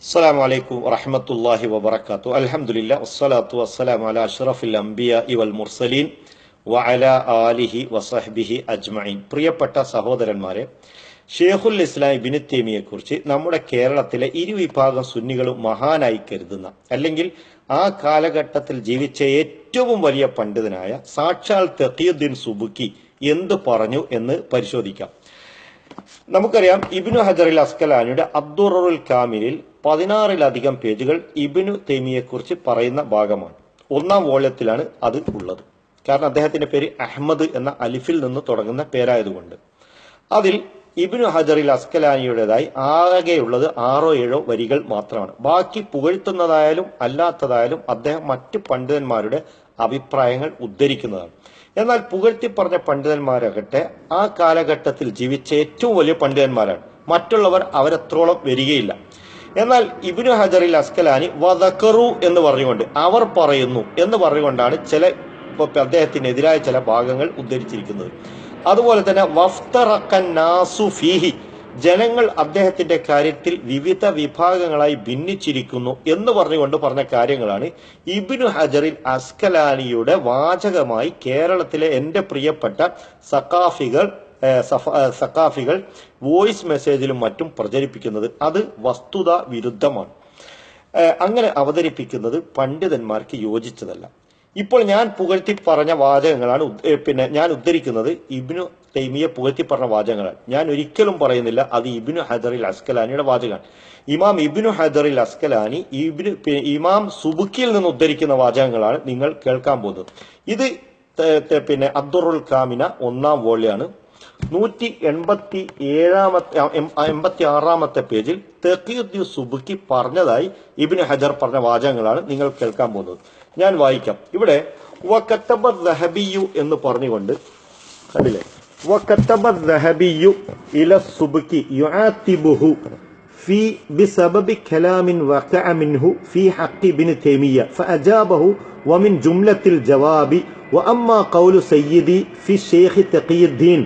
അസ്സലാമു അലൈക്കും വറഹ്മത്തുള്ളാഹി വബറകാതുഹു. അൽഹംദുലില്ലാഹി വസ്സലാത്തു വസ്സലാമു അലാ അഷ്റഫിൽ അംബിയാഇ വൽ മുർസലീൻ വഅലാ ആലിഹി വസഹ്ബിഹി അജ്മഈൻ. പ്രിയപ്പെട്ട സഹോദരന്മാരെ, ഷെയ്ഖുൽ ഇസ്ലാം ഇബ്നു തൈമിയയെക്കുറിച്ച് നമ്മുടെ കേരളത്തിലെ ഇരുവിഭാഗം സുന്നികളും മഹാനായി കരുതുന്ന, അല്ലെങ്കിൽ ആ കാലഘട്ടത്തിൽ ജീവിച്ച ഏറ്റവും വലിയ പണ്ഡിതനായ സാക്ഷാൽ തഖിയുദ്ദീൻ സുബുക്കി എന്ത് പറഞ്ഞു എന്ന് പരിശോധിക്കാം. നമുക്കറിയാം, ഇബ്നു ഹജറുൽ അസ്കലാനിയുടെ അദ്ദുററുൽ കാമിലിൽ 16-ലധികം പേജുകൾ ഇബ്നു തൈമിയയെക്കുറിച്ച് പറയുന്ന ഭാഗമാണ്. 1-ാം വോള്യത്തിലാണ് അത് ഉള്ളത്. കാരണം അദ്ദേഹത്തിന്റെ പേര് അഹ്മദ് എന്ന അലിഫിൽ നിന്ന് തുടങ്ങുന്ന പേരായതുകൊണ്ട്. അതിൽ ഇബ്നു ഹജറുൽ അസ്കലാനിയുടേതായി ആകെയുള്ളത് 6-7 വരികൾ മാത്രമാണ്. ബാക്കി പുകഴ്ത്തുന്നതായാലും അല്ലാത്തതായാലും അദ്ദേഹം മറ്റ് പണ്ഡിതന്മാരുടെ അഭിപ്രായങ്ങൾ ഉദ്ധരിക്കുന്നതാണ്. എന്നാൽ പുകഴ്ത്തി പറഞ്ഞ പണ്ഡിതന്മാരാകട്ടെ ആ കാലഘട്ടത്തിൽ ജീവിച്ച ഏറ്റവും വലിയ പണ്ഡിതന്മാരാണ്. മറ്റുള്ളവർ അവരെത്രോളം വരികയില്ല. എന്നാൽ ഇബ്നു ഹജറുൽ അസ്കലാനി വദക്കറു എന്ന് പറഞ്ഞുകൊണ്ട്, അവർ പറയുന്നു എന്ന് പറഞ്ഞുകൊണ്ടാണ് അദ്ദേഹത്തിനെതിരായ ചില ഭാഗങ്ങൾ ഉദ്ധരിച്ചിരിക്കുന്നത്. അതുപോലെ തന്നെ വഫ്തറഖൻ നാസു ഫീഹി, ജനങ്ങൾ അദ്ദേഹത്തിന്റെ കാര്യത്തിൽ വിവിധ വിഭാഗങ്ങളായി ഭിന്നിച്ചിരിക്കുന്നു എന്ന് പറഞ്ഞുകൊണ്ട് പറഞ്ഞ കാര്യങ്ങളാണ് ഇബ്നു ഹജറുൽ അസ്കലാനിയുടെ വാചകമായി കേരളത്തിലെ എന്റെ പ്രിയപ്പെട്ട സഖാഫികൾ വോയിസ് മെസ്സേജിലും മറ്റും പ്രചരിപ്പിക്കുന്നത്. അത് വസ്തുതാ വിരുദ്ധമാണ്. അങ്ങനെ അവതരിപ്പിക്കുന്നത് പണ്ഡിതന്മാർക്ക് യോജിച്ചതല്ല. ഇപ്പോൾ ഞാൻ പുകഴ്ത്തി പറഞ്ഞ വാചകങ്ങളാണ് ഞാൻ ഉദ്ധരിക്കുന്നത്. ഇബ്നു തൈമിയെ പുകഴ്ത്തി പറഞ്ഞ വാചകങ്ങളാണ്. ഞാൻ ഒരിക്കലും പറയുന്നില്ല അത് ഇബ്നു ഹജറുൽ അസ്കലാനിയുടെ വാചകമാണ്. ഇമാം ഇബ്നു ഹജറുൽ അസ്കലാനി ഇമാം സുബുക്കിയിൽ നിന്ന് ഉദ്ധരിക്കുന്ന വാചകങ്ങളാണ് നിങ്ങൾ കേൾക്കാൻ പോകുന്നത്. ഇത് അദ്ദുറുൽ കാമിന 1-ാം വോള്യാണ്. 186-ാമത്തെ പേജിൽ തഖിയുദ്ദീൻ സുബുക്കി പറഞ്ഞതായി ഇബ്നു ഹജർ പറഞ്ഞ വാചകങ്ങളാണ് നിങ്ങൾ കേൾക്കാൻ പോകുന്നത്. ഞാൻ വായിക്കാം. ഇവിടെ വകതബ ദഹബിയു എന്ന് പറഞ്ഞുകൊണ്ട് കണ്ടില്ലേ, വകതബ ദഹബിയു ഇല സുബുക്കി യുആതിബുഹു ഫി ബിസബബി കലാമിൻ വഖഅ മിൻഹു ഫി ഹഖ് ഇബ്നു തൈമിയ്യ ഫഅജാബഹു വമിൻ ജുംലത്തിൽ ജവാബി വഅമ്മാ ഖൗലു സയ്യിദി ഫി ശൈഖ് തഖിയുദ്ദീൻ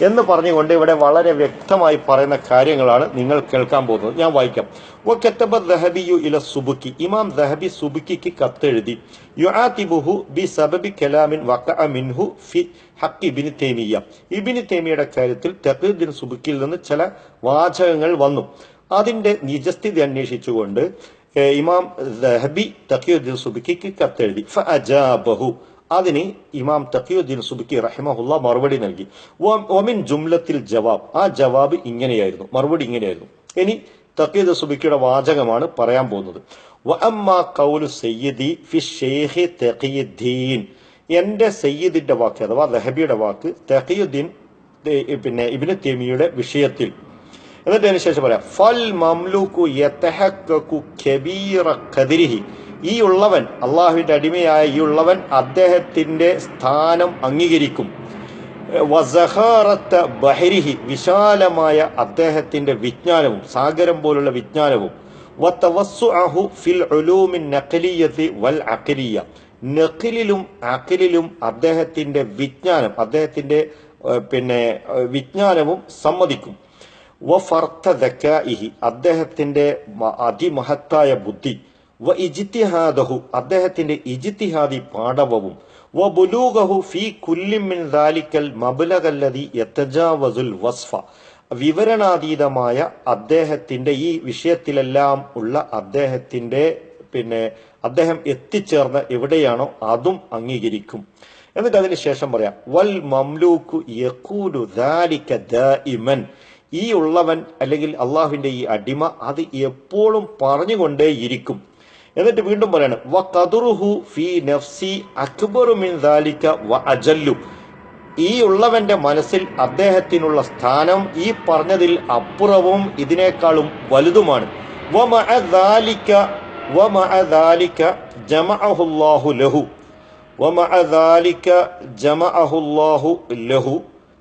എന്ന് പറഞ്ഞുകൊണ്ട് ഇവിടെ വളരെ വ്യക്തമായി പറയുന്ന കാര്യങ്ങളാണ് നിങ്ങൾ കേൾക്കാൻ പോകുന്നത്. ഞാൻ വായിക്കാം. വകതബ ദഹബിയു ഇല സുബുക്കി, ഇമാം ദഹബി സുബുക്കിക്ക് കത്തെഴുതി. യുആതിബുഹു ബിസബബി കലാമിൻ വഖഅ മിൻഹു ഫി ഹഖ് ഇബ്നു തൈമിയ്യ, ഇബ്നു തൈമിയയുടെ കാര്യത്തിൽ തഖിയുദ്ദീൻ സുബുക്കിയിൽ നിന്ന് ചില വാചകങ്ങൾ വന്നു. അതിന്റെ നിജസ്ഥിതി അന്വേഷിച്ചുകൊണ്ട് ഇമാം ദഹബി തഖിയുദ്ദീൻ സുബുക്കിക്ക് കത്തെഴുതി. ഫഅജാബഹു, അതിന് ഇമാം തഖിയുദ്ദീൻ സുബുക്കി റഹിമഹുല്ല മറുപടി നൽകി. വമിൻ ജുംലത്തിൽ ജവാബ്, ആ ജവാബ് ഇങ്ങനെയായിരുന്നു, മറുപടി ഇങ്ങനെയായിരുന്നു. ഇനി തഖിയുദ്ദീൻ സുബുക്കിയുടെ വാചകമാണ് പറയാൻ പോകുന്നത്. വഅമ്മാ ഖൗലു സയ്യിദി ഫി ശൈഖ് തഖിയുദ്ദീൻ, എന്റെ സയ്യിദിന്റെ വാക്ക് അഥവാ ദഹബിയുടെ വാക്ക് തഖിയുദ്ദീൻ ഇബ്നു തൈമിയയുടെ വിഷയത്തിൽ. എന്നിട്ട് അതിന് ശേഷം പറയാം, ഫൽ മംലൂകു യതഹഖഖു കബീറ ഖദ്രിഹി, ഈ ഉള്ളവൻ, അള്ളാഹുവിന്റെ അടിമയായ ഈ ഉള്ളവൻ അദ്ദേഹത്തിന്റെ സ്ഥാനം അംഗീകരിക്കും. വസഖാറത്ത ബഹരിഹി, വിശാലമായ അദ്ദേഹത്തിന്റെ വിജ്ഞാനവും, സാഗരം പോലുള്ള വിജ്ഞാനവും. വതവസ്സുഅഹു ഫിൽ ഉലൂമിൻ നഖലിയ്യതി വൽ അഖലിയ്യ, നഖലിലും അഖലിലും അദ്ദേഹത്തിന്റെ വിജ്ഞാനം, അദ്ദേഹത്തിന്റെ വിജ്ഞാനവും സമ്മതിക്കും. വഫർത്ത ദക്കാഇഹി, അദ്ദേഹത്തിന്റെ അതിമഹത്തായ ബുദ്ധി. വ ഇജ്തിഹാദഹു, അദ്ദേഹത്തിന്റെ ഇജ്തിഹാദി പാടവവും. വ ബുലൂഗഹു ഫീ കുല്ലി മിൻ ദാലിക്കൽ മബ്ലഗല്ലദി യതജാവസുൽ വസ്ഫ, വിവരണാതീതമായ അദ്ദേഹത്തിന്റെ ഈ വിഷയത്തിലെല്ലാം ഉള്ള അദ്ദേഹത്തിന്റെ അദ്ദേഹം എത്തിച്ചേർന്ന എവിടെയാണോ അതും അംഗീകരിക്കും. എന്നിട്ട് അതിന് ശേഷം പറയാം, വൽ മംലൂകു യഖൂലു ദാലിക ദായിമൻ, ഈ ഉള്ളവൻ അല്ലെങ്കിൽ അള്ളാഹുവിന്റെ ഈ അടിമ അത് എപ്പോഴും പറഞ്ഞുകൊണ്ടേയിരിക്കും. എന്നിട്ട് വീണ്ടും പറയാണ്, വഖദറുഹു ഫീ നഫ്സി അക്ബറു മിൻ ദാലിക വ അജല്ലു, ഈ ഉള്ളവന്റെ മനസ്സിൽ അദ്ദേഹത്തിനുള്ള സ്ഥാനം ഈ പറഞ്ഞതിൽ അപ്പുറവും ഇതിനേക്കാളും വലുതുമാണ്. വമഅ ദാലിക ജമഅഹുല്ലാഹു ലഹു, വമഅ ദാലിക ജമഅഹുല്ലാഹു ലഹു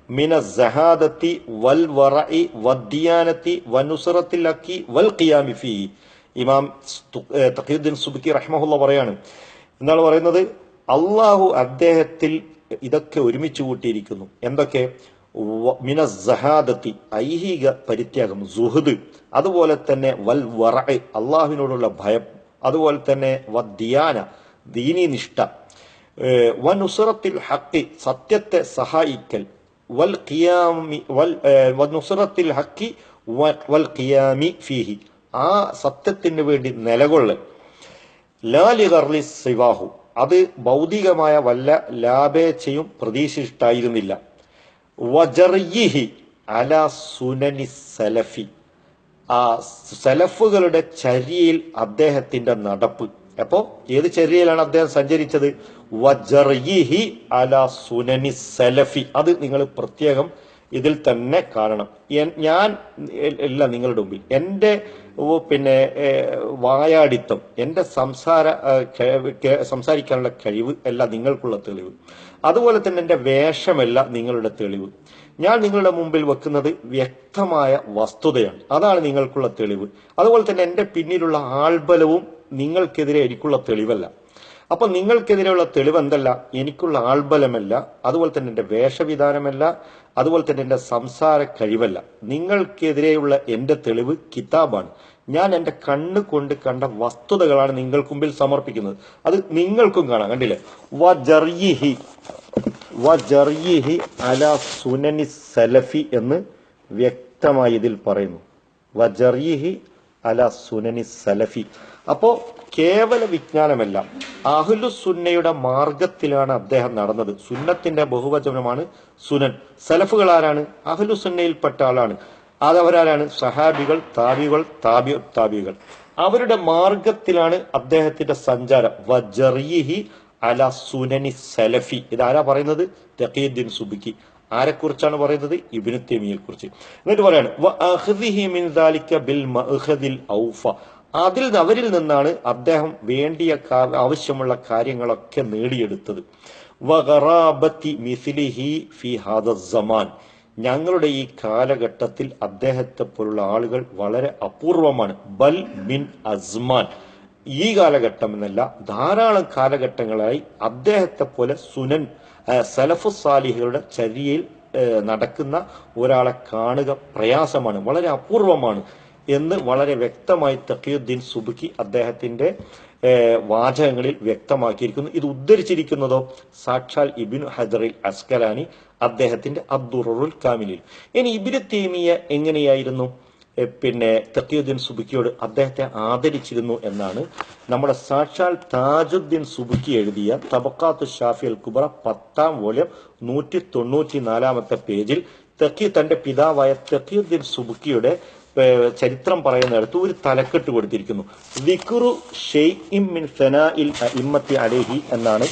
മിന സഹാദത്തി വൽ വറഇ വദ്ദിയാനത്തി വനുസ്റത്തിൽ അക്കി വൽ ഖിയാമി ഫീഹി. ഇമാം തഖിയുദ്ദീൻ സുബുക്കി റഹിമഹുല്ല പറയാണ്, എന്താണ് പറയുന്നത്, അള്ളാഹു അദ്ദേഹത്തിൽ ഇതൊക്കെ ഒരുമിച്ച് കൂട്ടിയിരിക്കുന്നു. എന്തൊക്കെ? മിനസ്സഹാദത്തി ഐഹിക പരിത്യാഗം, സുഹദ്, അതുപോലെ തന്നെ വൽ വറഅ അള്ളാഹുവിനോടുള്ള ഭയം, അതുപോലെ തന്നെ വദ്ദിയാന ദീനി നിഷ്ഠ, വനുസ്റത്തിൽ ഹഖ് സത്യത്തെ സഹായിക്കൽ, വൽ ഖിയാമി വനുസ്റത്തിൽ ഹഖ് വൽ ഖിയാമി ഫീഹി ആ സത്യത്തിന് വേണ്ടി നിലകൊള്ളൽ, ലാ ലിഗർലി സിവാഹു അത് ഭൗതികമായ വല്ല ലാഭേച്ഛയും പ്രതീക്ഷിച്ചിട്ടായിരുന്നില്ല, വജർയിഹി അലാ സുനനി സലഫി ആ സലഫുകളുടെ ചര്യയിൽ അദ്ദേഹത്തിന്റെ നടപ്പ്. അപ്പോ ഏത് ചര്യയിലാണ് അദ്ദേഹം സഞ്ചരിച്ചത്? വജർയിഹി അലാ സുനനി സലഫി. അത് നിങ്ങൾ പ്രത്യേകം ഇതിൽ തന്നെ കാണണം. ഞാൻ അല്ല നിങ്ങളുടെ മുമ്പിൽ എന്റെ വായാടിത്തം, എന്റെ സംസാരിക്കാനുള്ള കഴിവ് അല്ല നിങ്ങൾക്കുള്ള തെളിവ്. അതുപോലെ തന്നെ എന്റെ വേഷമല്ല നിങ്ങളുടെ തെളിവ്. ഞാൻ നിങ്ങളുടെ മുമ്പിൽ വെക്കുന്നത് വ്യക്തമായ വസ്തുതയാണ്, അതാണ് നിങ്ങൾക്കുള്ള തെളിവ്. അതുപോലെ തന്നെ എന്റെ പിന്നിലുള്ള ആൾബലവും നിങ്ങൾക്കെതിരെ എനിക്കുള്ള തെളിവല്ല. അപ്പൊ നിങ്ങൾക്കെതിരെയുള്ള തെളിവ് എന്തല്ല? എനിക്കുള്ള ആൾബലമല്ല, അതുപോലെ തന്നെ എന്റെ വേഷവിധാനമല്ല, അതുപോലെ തന്നെ എന്റെ സംസാര കഴിവല്ല. നിങ്ങൾക്കെതിരെയുള്ള എന്റെ തെളിവ് കിതാബാണ്. ഞാൻ എന്റെ കണ്ണ് കൊണ്ട് കണ്ട വസ്തുതകളാണ് നിങ്ങൾക്ക് മുമ്പിൽ സമർപ്പിക്കുന്നത്. അത് നിങ്ങൾക്കും കാണാം. കണ്ടില്ലേ? വജർയിഹി അലാ സുനനി സലഫി എന്ന് വ്യക്തമായി ഇതിൽ പറയുന്നു. വജർയിഹി അലാ സുനനി സലഫി. അപ്പോ കേവല വിജ്ഞാനമല്ല, അഹ്ലുസുന്നയുടെ മാർഗത്തിലാണ് അദ്ദേഹം നടന്നത്. സുന്നത്തിന്റെ ബഹുവചനമാണ് സുനൻ. സലഫുകൾ ആരാണ്? അഹ്ലുസുന്നയിൽപ്പെട്ട ആളാണ്. അതവരാരാണ്? സഹാബികൾ, താബികൾ, താബികൾ. അവരുടെ മാർഗത്തിലാണ് അദ്ദേഹത്തിന്റെ സഞ്ചാരം. വജർയിഹി അലാ സുനനി സലഫി. ഇതാരാ പറയുന്നത്? തഖിയുദ്ദീൻ സുബ്കി. ആരെക്കുറിച്ചാണ് പറയുന്നത്? ഇബ്നു തൈമിയ്യയെ കുറിച്ച്. എന്നിട്ട് പറയാണ് വഅഖ്ദിഹി മിൻ ദാലിക ബിൽ മഅഖദിൽ ഔഫ. അവരിൽ നിന്നാണ് അദ്ദേഹം വേണ്ടിയ ആവശ്യമുള്ള കാര്യങ്ങളൊക്കെ നേടിയെടുത്തത്. വഗറാബത്തി മിസ്ലിഹി ഫി ഹാദ സമാൻ. ഞങ്ങളുടെ ഈ കാലഘട്ടത്തിൽ അദ്ദേഹത്തെ പോലുള്ള ആളുകൾ വളരെ അപൂർവമാണ്. ബൽ മിൻ അസ്മാൻ. ഈ കാലഘട്ടം എന്നല്ല, ധാരാളം കാലഘട്ടങ്ങളായി അദ്ദേഹത്തെ പോലെ സുനൻ സലഫു സാലിഹുകളുടെ ചര്യയിൽ നടക്കുന്ന ഒരാളെ കാണുക പ്രയാസമാണ്, വളരെ അപൂർവമാണ് എന്ന് വളരെ വ്യക്തമായി തഖിയുദ്ദീൻ സുബ്കി അദ്ദേഹത്തിന്റെ വാചകങ്ങളിൽ വ്യക്തമാക്കിയിരിക്കുന്നു. ഇത് ഉദ്ധരിച്ചിരിക്കുന്നതോ സാക്ഷാൽ ഇബ്നു ഹജറിൽ അസ്കലാനി അദ്ദേഹത്തിന്റെ അദ്ദുറുൽ കാമിലിൽ. ഇനി ഇബ്നു തൈമിയ്യ എങ്ങനെയായിരുന്നു തഖിയുദ്ദീൻ സുബ്കിയോട് അദ്ദേഹത്തെ ആദരിച്ചിരുന്നു എന്നാണ് നമ്മുടെ സാക്ഷാൽ താജുദ്ദീൻ സുബ്കി എഴുതിയ തബഖാത്തു ഷാഫി അൽ കുബ്ര 10ാം വോള്യം 194 പേജിൽ തന്റെ പിതാവായ തഖിയുദ്ദീൻ സുബ്കിയുടെ ചരിത്രം പറയുന്നിടത്ത് ഒരു തലക്കെട്ട് കൊടുത്തിരിക്കുന്നു. ദിക്റു ഷൈഇൻ മിൻ സനാഇൽ അഇമ്മത്തി അലൈഹി എന്നാണ്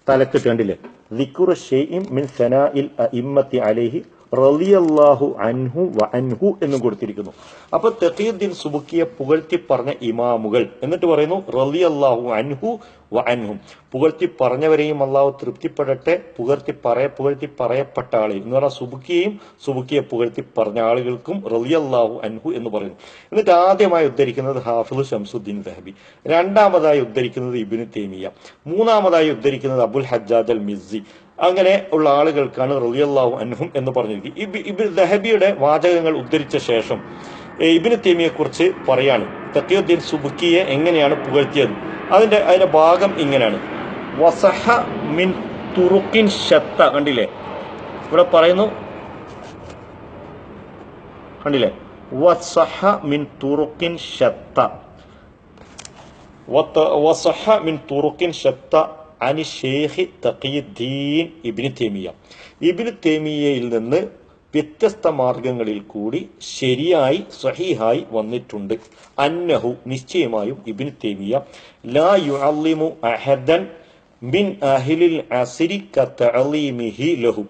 തലക്കെട്ട്. കണ്ടില്ലേ? ദിക്റു ഷൈഇൻ മിൻ സനാഇൽ അഇമ്മത്തി അലൈഹി റളിയല്ലാഹു അൻഹു വ അൻഹു എന്നും കൊടുത്തിരിക്കുന്നു. അപ്പൊ തഖിയുദ്ദീൻ സുബ്കിയെ പുകഴ്ത്തി പറഞ്ഞ ഇമാമുകൾ, എന്നിട്ട് പറയുന്നു റളിയല്ലാഹു അൻഹു വ അൻഹും. പുകഴ്ത്തി പറഞ്ഞവരെയും അള്ളാഹു തൃപ്തിപ്പെടട്ടെ, പുകഴ്ത്തി പറയപ്പെട്ട ആളെയും എന്ന് പറഞ്ഞാൽ സുബ്കിയെയും സുബ്കിയെ പുകഴ്ത്തി പറഞ്ഞ ആളുകൾക്കും റളിയല്ലാഹു അൻഹു എന്ന് പറയുന്നു. എന്നിട്ട് ആദ്യമായി ഉദ്ധരിക്കുന്നത് ഹാഫിള് ശംസുദ്ദീൻ ദഹബി, രണ്ടാമതായി ഉദ്ധരിക്കുന്നത് ഇബ്നു തൈമിയ്യ, മൂന്നാമതായി ഉദ്ധരിക്കുന്നത് അബുൽ ഹജ്ജാജ് അൽ മിസ്സി. അങ്ങനെ ഉള്ള ആളുകൾക്കാണ് റളിയല്ലാഹു അൻഹും എന്ന് പറഞ്ഞിരിക്കുന്നത്. ഇബ്നു ദഹബിയുടെ വാചകങ്ങൾ ഉദ്ധരിച്ച ശേഷം ഇബ്നു തൈമിയ്യയെ കുറിച്ച് പറയാണ്. തഖിയുദ്ദീൻ സുബ്കിയെ എങ്ങനെയാണ് പുകഴ്ത്തിയത്? അതിന്റെ ഭാഗം ഇങ്ങനെയാണ്. വസഹ മിൻ തുറുഖിൻ ശത്ത. കണ്ടില്ലേ? ഇവിടെ പറയുന്നു, കണ്ടില്ലേ? വസഹ മിൻ തുറുഖിൻ ശത്ത, വസഹ മിൻ തുറുഖിൻ ശത്ത അനി ഷെയ്ഖ് തഖിയുദ്ദീൻ ഇബ്നു തൈമിയ്യ. ഇബ്നു തൈമിയ്യയിൽ നിന്ന് വ്യത്യസ്ത മാർഗങ്ങളിൽ കൂടി ശരിയായി സഹീഹായി വന്നിട്ടുണ്ട്. അന്നഹു നിശ്ചയമായും ഇബ്നു തൈമിയ്യ ലാ യുഅല്ലിമു അഹദൻ മിൻ അഹ്ലിൽ അസ്രി കതഅലീമിഹി ലഹു.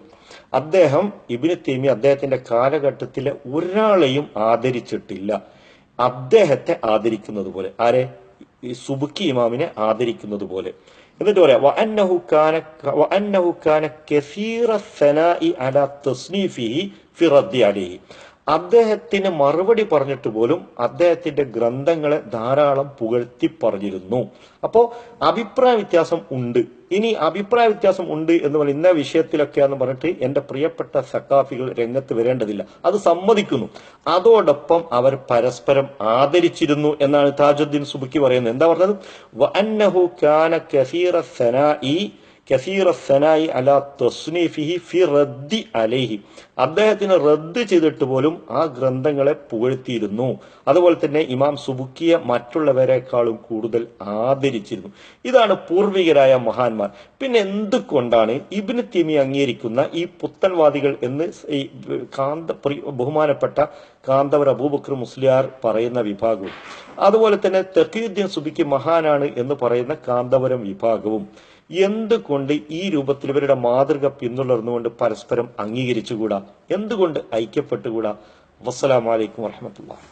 അദ്ദേഹം ഇബ്നു തൈമിയ്യ അദ്ദേഹത്തിന്റെ കാലഘട്ടത്തിലെ ഒരാളെയും ആദരിച്ചിട്ടില്ല അദ്ദേഹത്തെ ആദരിക്കുന്നത് പോലെ. ആരെ? സുബ്കി ഇമാമിനെ ആദരിക്കുന്നത് പോലെ. എന്നിട്ട് പറയാം വഅന്നഹു കാന കസീറ സനാഇ അലാ തസ്നീഫിഹി ഫി റദ്ദി അലൈഹി. അദ്ദേഹത്തിന് മറുപടി പറഞ്ഞിട്ട് പോലും അദ്ദേഹത്തിന്റെ ഗ്രന്ഥങ്ങളെ ധാരാളം പുകഴ്ത്തി പറഞ്ഞിരുന്നു. അപ്പോ അഭിപ്രായ വ്യത്യാസം ഉണ്ട്. ഇനി അഭിപ്രായ വ്യത്യാസം ഉണ്ട് എന്ന് പറഞ്ഞ ഇന്ന വിഷയത്തിലൊക്കെയാന്ന് പറഞ്ഞിട്ട് എന്റെ പ്രിയപ്പെട്ട സഖാഫികൾ രംഗത്ത് വരേണ്ടതില്ല, അത് സമ്മതിക്കുന്നു. അതോടൊപ്പം അവർ പരസ്പരം ആദരിച്ചിരുന്നു എന്നാണ് താജുദ്ദീൻ സുബ്ക്കി പറയുന്നത്. എന്താ പറഞ്ഞത്? വഅന്നഹു കാന കസീറ സനായി അലാ തസ്നീഫിഹി ഫി റദ്ദി അലൈഹി. അദ്ദേഹത്തിന് റദ്ദ് ചെയ്തിട്ട് പോലും ആ ഗ്രന്ഥങ്ങളെ പുകഴ്ത്തിയിരുന്നു. അതുപോലെ തന്നെ ഇമാം സുബ്ക്കിയെ മറ്റുള്ളവരെക്കാളും കൂടുതൽ ആദരിച്ചിരുന്നു. ഇതാണ് പൂർവികരായ മഹാന്മാർ. പിന്നെ എന്തുകൊണ്ടാണ് ഇബ്നു തൈമിയ്യ അംഗീകരിക്കുന്ന ഈ പുത്തൻവാദികൾ എന്ന് ഈ ബഹുമാനപ്പെട്ട കാന്തവർ അബൂബക്കർ മുസ്ലിയാർ പറയുന്ന വിഭാഗവും അതുപോലെ തന്നെ തഖിയുദ്ദീൻ സുബ്ക്കി മഹാനാണ് എന്ന് പറയുന്ന കാന്തപുരം വിഭാഗവും എന്തുകൊണ്ട് ഈ രൂപത്തിൽ ഇവരുടെ മാതൃക പിന്തുടർന്നുകൊണ്ട് പരസ്പരം അംഗീകരിച്ചുകൂടാ? എന്തുകൊണ്ട് ഐക്യപ്പെട്ടുകൂടാ? വസ്സലാമു അലൈക്കും വറഹ്മത്തുള്ളാഹി.